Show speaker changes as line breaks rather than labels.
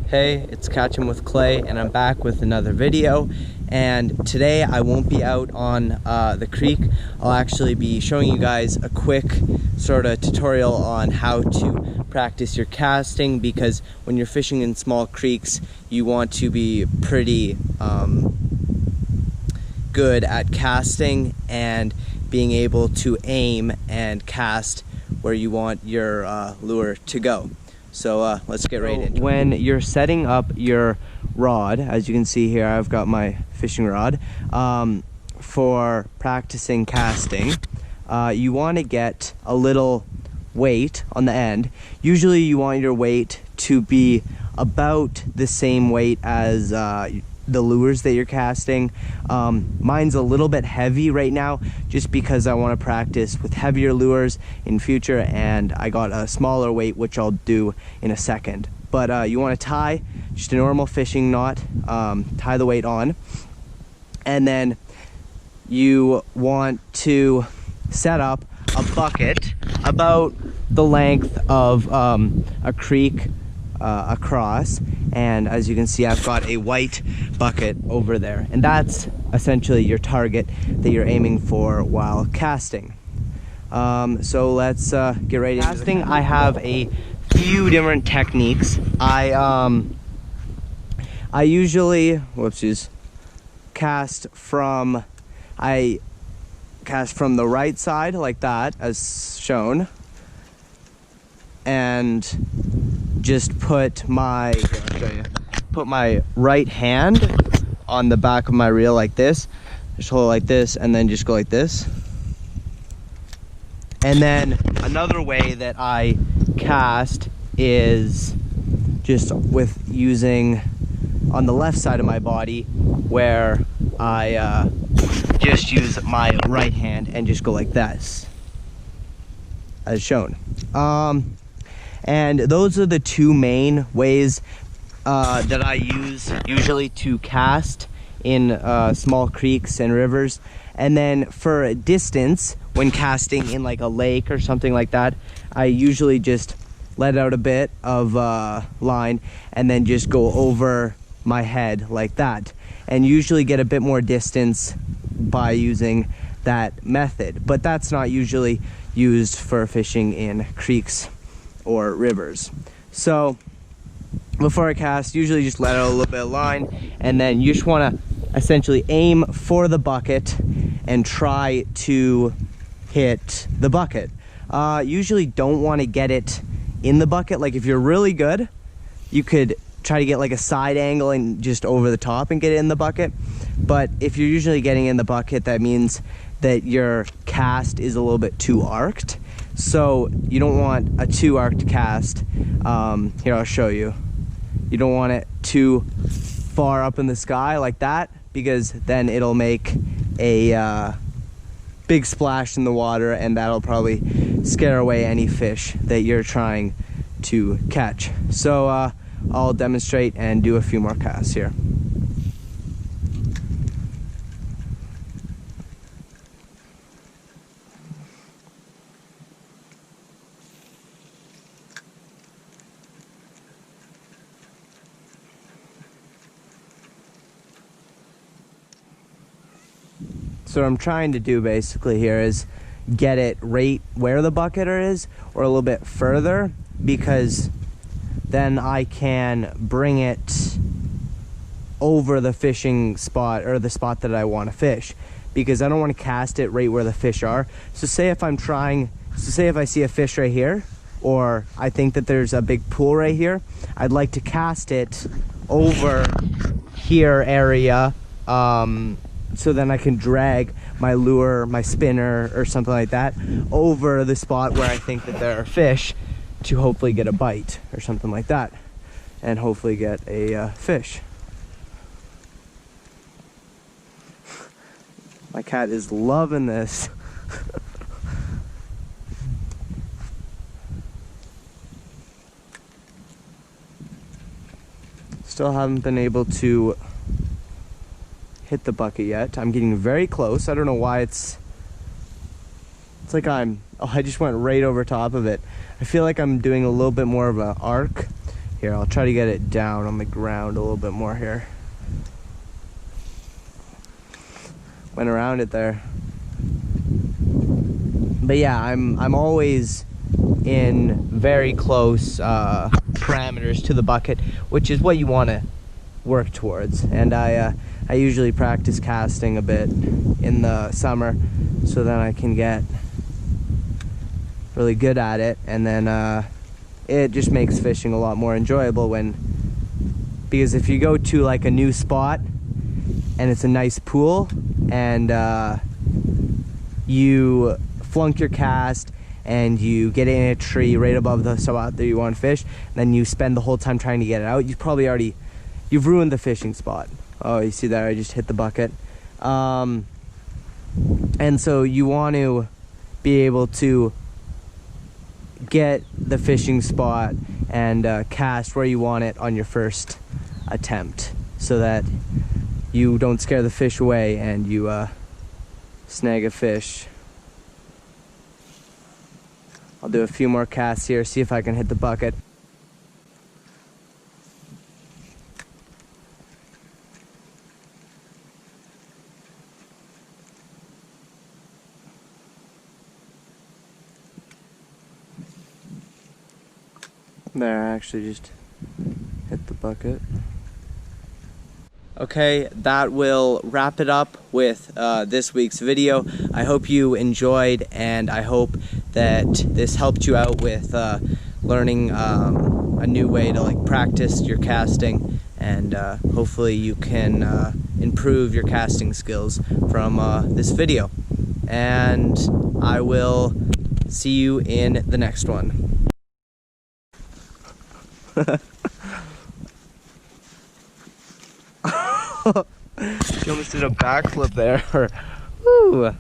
Hey, it's Catching with Clay, and I'm back with another video. And today I won't be out on the creek. I'll actually be showing you guys a quick sort of tutorial on how to practice your casting, because when you're fishing in small creeks, you want to be pretty good at casting and being able to aim and cast where you want your lure to go. So let's get right into it. When you're setting up your rod, as you can see here, I've got my fishing rod, for practicing casting, you want to get a little weight on the end. Usually you want your weight to be about the same weight as the lures that you're casting. Mine's a little bit heavy right now just because I want to practice with heavier lures in future, and I got a smaller weight which I'll do in a second. But you want to tie just a normal fishing knot, tie the weight on, and then you want to set up a bucket about the length of a creek across, and as you can see, I've got a white bucket over there, and that's essentially your target that you're aiming for while casting. So let's get right into casting. I have a few different techniques. I usually cast from the right side like that, as shown, and just put my right hand on the back of my reel like this, just hold it like this, and then just go like this. And then another way that I cast is just with using on the left side of my body, where I just use my right hand and just go like this, as shown. And those are the two main ways that I use usually to cast in small creeks and rivers. And then for distance, when casting in like a lake or something like that, I usually just let out a bit of line and then just go over my head like that, and usually get a bit more distance by using that method. But that's not usually used for fishing in creeks or rivers. So before I cast, usually just let out a little bit of line, and then you just want to essentially aim for the bucket and try to hit the bucket. Usually don't want to get it in the bucket. Like if you're really good, you could try to get like a side angle and just over the top and get it in the bucket. But if you're usually getting in the bucket, that means that your cast is a little bit too arced. So you don't want a too arced cast. Here, I'll show you. You don't want it too far up in the sky like that, because then it'll make a big splash in the water, and that'll probably scare away any fish that you're trying to catch. So I'll demonstrate and do a few more casts here. So what I'm trying to do basically here is get it right where the bucket is, or a little bit further, because then I can bring it over the fishing spot, or the spot that I want to fish, because I don't want to cast it right where the fish are. So say if I see a fish right here, or I think that there's a big pool right here, I'd like to cast it over here area, so then I can drag my lure, my spinner, or something like that over the spot where I think that there are fish, to hopefully get a bite or something like that, and hopefully get a fish. My cat is loving this. Still haven't been able to hit the bucket yet. I'm getting very close. I don't know why it's like I just went right over top of it. I feel like I'm doing a little bit more of an arc Here, I'll try to get it down on the ground a little bit more here. Went around it there. But yeah, I'm always in very close parameters to the bucket, which is what you want to work towards. And I usually practice casting a bit in the summer, so then I can get really good at it, and then it just makes fishing a lot more enjoyable because if you go to like a new spot and it's a nice pool and you flunk your cast and you get in a tree right above the spot that you want to fish, and then you spend the whole time trying to get it out, you've ruined the fishing spot. Oh, you see there, I just hit the bucket. And so you want to be able to get the fishing spot and cast where you want it on your first attempt, so that you don't scare the fish away and you snag a fish. I'll do a few more casts here, see if I can hit the bucket. There, I actually just hit the bucket. Okay, that will wrap it up with this week's video. I hope you enjoyed, and I hope that this helped you out with learning a new way to like practice your casting, and hopefully you can improve your casting skills from this video. And I will see you in the next one. She almost did a backflip there. Woo.